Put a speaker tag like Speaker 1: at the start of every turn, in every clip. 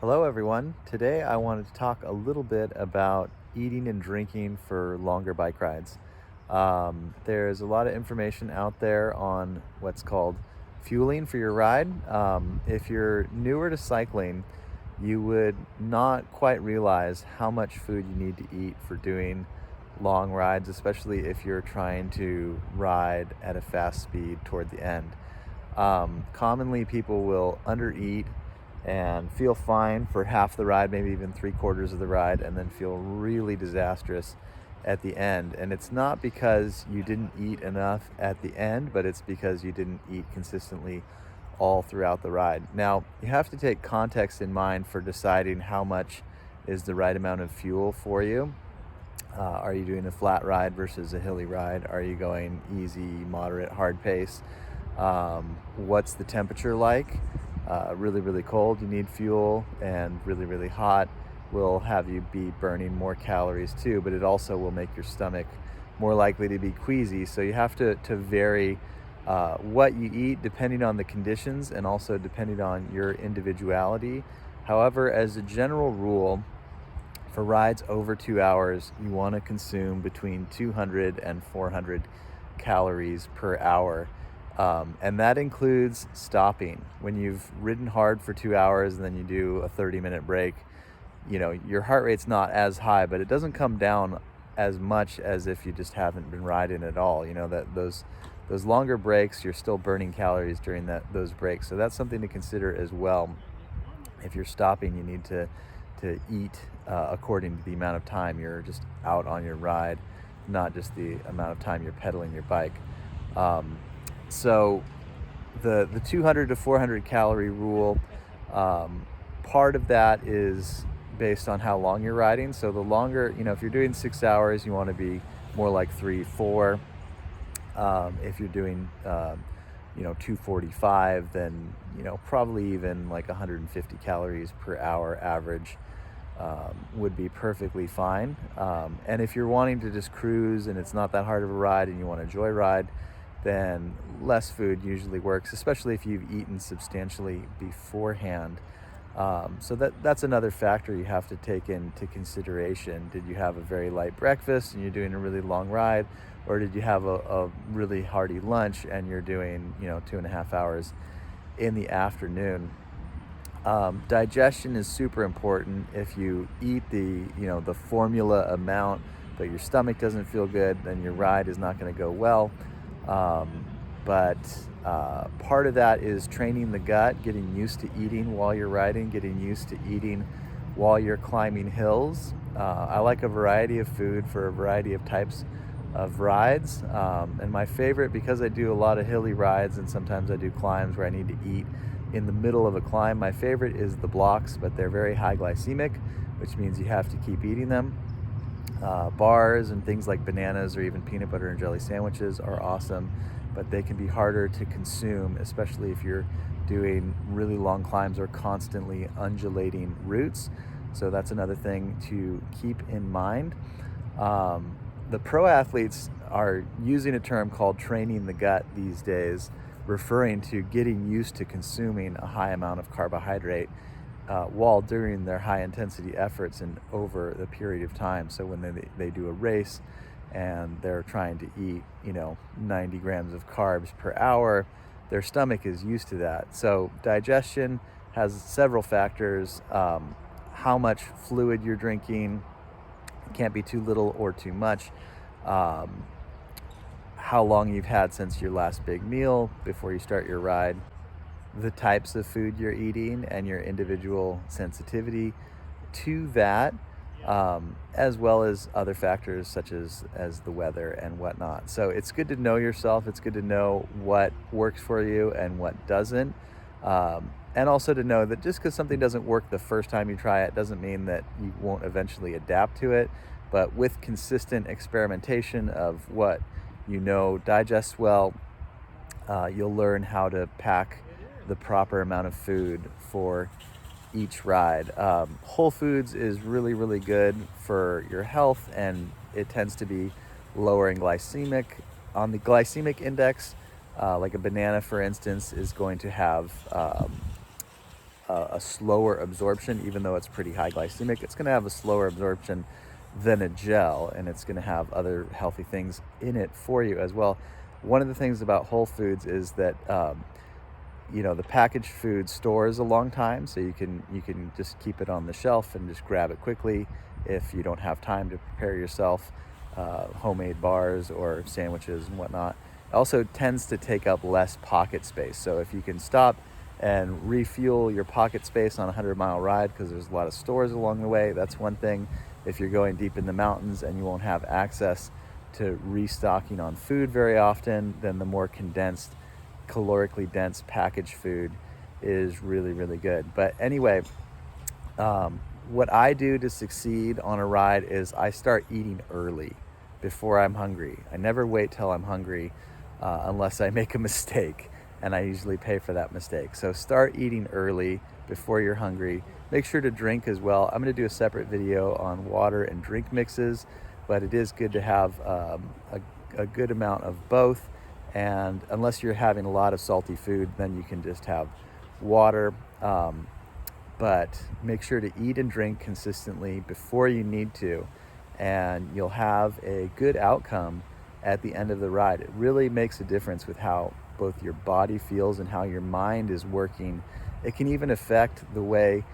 Speaker 1: Hello, everyone. Today I wanted to talk a little bit about eating and drinking for longer bike rides. There's a lot of information out there on what's called fueling for your ride. If you're newer to cycling, you would not quite realize how much food you need to eat for doing long rides, especially if you're trying to ride at a fast speed toward the end. Commonly, people will undereat and feel fine for half the ride, maybe even three-quarters of the ride, and then feel really disastrous at the end. And it's not because you didn't eat enough at the end, but it's because you didn't eat consistently all throughout the ride. Now, you have to take context in mind for deciding how much is the right amount of fuel for you. Are you doing a flat ride versus a hilly ride? Are you going easy, moderate, hard pace? What's the temperature like? Really, really cold, you need fuel, and really, really hot will have you be burning more calories too, but it also will make your stomach more likely to be queasy. So you have to vary what you eat depending on the conditions and also depending on your individuality. However, as a general rule, for rides over 2 hours, you want to consume between 200 and 400 calories per hour. And that includes stopping. When you've ridden hard for 2 hours and then you do a 30-minute break, your heart rate's not as high, but it doesn't come down as much as if you just haven't been riding at all. That those longer breaks, you're still burning calories during those breaks. So that's something to consider as well. If you're stopping, you need to eat according to the amount of time you're just out on your ride, not just the amount of time you're pedaling your bike. So the 200 to 400 calorie rule, part of that is based on how long you're riding. So the longer, if you're doing 6 hours, you want to be more like 3, 4. If you're doing 245, then probably even like 150 calories per hour average would be perfectly fine. And if you're wanting to just cruise and it's not that hard of a ride and you want to joyride, then less food usually works, especially if you've eaten substantially beforehand. So that's another factor you have to take into consideration. Did you have a very light breakfast and you're doing a really long ride, or did you have a really hearty lunch and you're doing 2.5 hours in the afternoon? Digestion is super important. If you eat the formula amount, but your stomach doesn't feel good, then your ride is not going to go well. But part of that is training the gut, getting used to eating while you're riding, getting used to eating while you're climbing hills. I like a variety of food for a variety of types of rides. And my favorite, because I do a lot of hilly rides and sometimes I do climbs where I need to eat in the middle of a climb, my favorite is the blocks, but they're very high glycemic, which means you have to keep eating them. Bars and things like bananas or even peanut butter and jelly sandwiches are awesome, but they can be harder to consume, especially if you're doing really long climbs or constantly undulating routes. So that's another thing to keep in mind. The pro athletes are using a term called training the gut these days, referring to getting used to consuming a high amount of carbohydrate while doing their high intensity efforts and over the period of time. So when they do a race and they're trying to eat 90 grams of carbs per hour, their stomach is used to that. So digestion has several factors. How much fluid you're drinking, it can't be too little or too much. How long you've had since your last big meal before you start your ride, the types of food you're eating and your individual sensitivity to that, as well as other factors such as the weather and whatnot. So it's good to know yourself. It's good to know what works for you and what doesn't. And also to know that just because something doesn't work the first time you try it doesn't mean that you won't eventually adapt to it. But with consistent experimentation of what digests well, you'll learn how to pack the proper amount of food for each ride. Whole foods is really, really good for your health, and it tends to be lower in glycemic. On the glycemic index, like a banana, for instance, is going to have a slower absorption, even though it's pretty high glycemic. It's going to have a slower absorption than a gel, and it's going to have other healthy things in it for you as well. One of the things about whole foods is that the packaged food stores a long time, so you can just keep it on the shelf and just grab it quickly if you don't have time to prepare yourself homemade bars or sandwiches and whatnot. It also tends to take up less pocket space, so if you can stop and refuel your pocket space on a 100-mile ride, because there's a lot of stores along the way, that's one thing. If you're going deep in the mountains and you won't have access to restocking on food very often, then the more condensed, calorically dense packaged food is really, really good. But anyway, what I do to succeed on a ride is I start eating early before I'm hungry. I never wait till I'm hungry unless I make a mistake, and I usually pay for that mistake. So start eating early before you're hungry. Make sure to drink as well. I'm going to do a separate video on water and drink mixes, but it is good to have a good amount of both. And unless you're having a lot of salty food, then you can just have water. But make sure to eat and drink consistently before you need to, and you'll have a good outcome at the end of the ride. It really makes a difference with how both your body feels and how your mind is working. It can even affect the way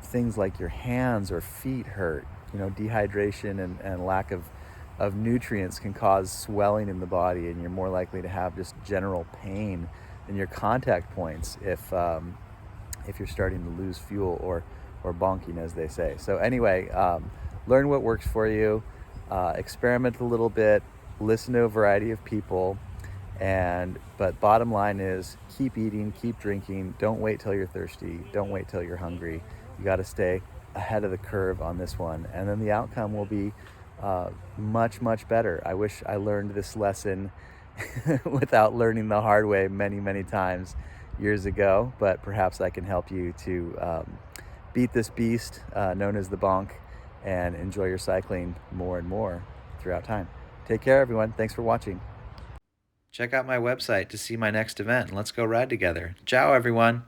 Speaker 1: things like your hands or feet hurt. Dehydration and lack of nutrients can cause swelling in the body, and you're more likely to have just general pain in your contact points if you're starting to lose fuel or bonking, as they say. So anyway, learn what works for you, experiment a little bit, listen to a variety of people, but bottom line is keep eating, keep drinking. Don't wait till you're thirsty. Don't wait till you're hungry. You got to stay ahead of the curve on this one, and then the outcome will be much, much better. I wish I learned this lesson without learning the hard way many, many times years ago, but perhaps I can help you to beat this beast known as the bonk and enjoy your cycling more and more throughout time. Take care, everyone. Thanks for watching. Check out my website to see my next event, and let's go ride together. Ciao, everyone.